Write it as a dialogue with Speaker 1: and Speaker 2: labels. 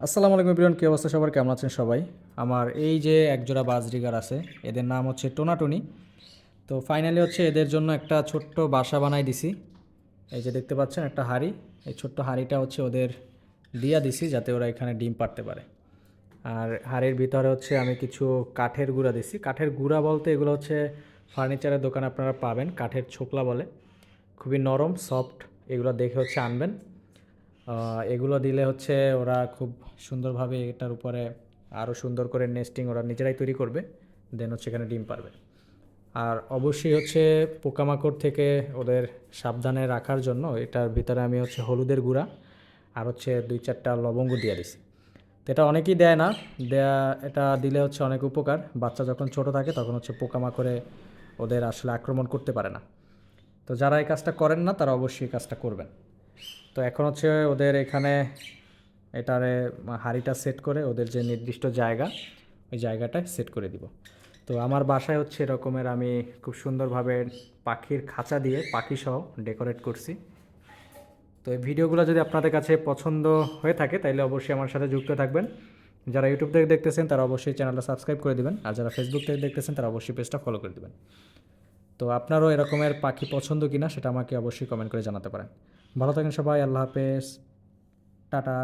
Speaker 1: আসসালামু আলাইকুম এভরিওয়ান, কী অবস্থা সবার, কেমন আছেন সবাই? আমার এই যে একজোড়া বাজরিগার আছে, এদের নাম হচ্ছে টোনাটুনি। তো ফাইনালি হচ্ছে এদের জন্য একটা ছোট্ট বাসা বানাই দিছি। এই যে দেখতে পাচ্ছেন একটা হাঁড়ি, এই ছোট্ট হাঁড়িটা হচ্ছে ওদের দিয়া দিছি যাতে ওরা এখানে ডিম পাড়তে পারে। আর হাঁড়ির ভিতরে হচ্ছে আমি কিছু কাঠের গুঁড়া দিছি। কাঠের গুঁড়া বলতে এগুলো হচ্ছে ফার্নিচারের দোকানে আপনারা পাবেন, কাঠের ছোকলা বলে, খুবই নরম সফট। এগুলো দেখে হচ্ছে আনবেন। এগুলো দিলে হচ্ছে ওরা খুব সুন্দরভাবে এটার উপরে আরও সুন্দর করে নেস্টিং ওরা নিজেরাই তৈরি করবে, দেন হচ্ছে এখানে ডিম পারবে। আর অবশ্যই হচ্ছে পোকামাকড় থেকে ওদের সাবধানে রাখার জন্য এটার ভিতরে আমি হচ্ছে হলুদের গুঁড়া আর হচ্ছে 2-4টা লবঙ্গ দিয়ে দিছি। তো এটা অনেকেই দেয় না, দেয়া এটা দিলে হচ্ছে অনেক উপকার। বাচ্চা যখন ছোট থাকে তখন হচ্ছে পোকামাকড়ে ওদের আসলে আক্রমণ করতে পারে না। তো যারা এই কাজটা করেন না তারা অবশ্যই এই কাজটা করবেন। তো এখন হচ্ছে ওদের এখানে এটারে হাঁড়িটা সেট করে ওদের যে নির্দিষ্ট জায়গা, ওই জায়গাটায় সেট করে দিব। তো আমার বাসায় হচ্ছে এরকমের আমি খুব সুন্দরভাবে পাখির খাঁচা দিয়ে পাখি সহ ডেকোরেট করছি। তো এই ভিডিওগুলো যদি আপনাদের কাছে পছন্দ হয়ে থাকে তাহলে অবশ্যই আমার সাথে যুক্ত থাকবেন। যারা ইউটিউব থেকে দেখতেছেন তারা অবশ্যই চ্যানেলটা সাবস্ক্রাইব করে দিবেন, আর যারা ফেসবুক থেকে দেখতেছেন তারা অবশ্যই পেজটা ফলো করে দিবেন। তো আপনারও এরকমের পাখি পছন্দ কিনা সেটা আমাকে অবশ্যই কমেন্ট করে জানাতে পারেন। ভালো থাকেন সবাই, আল্লাহ হাফেজ, টাটা।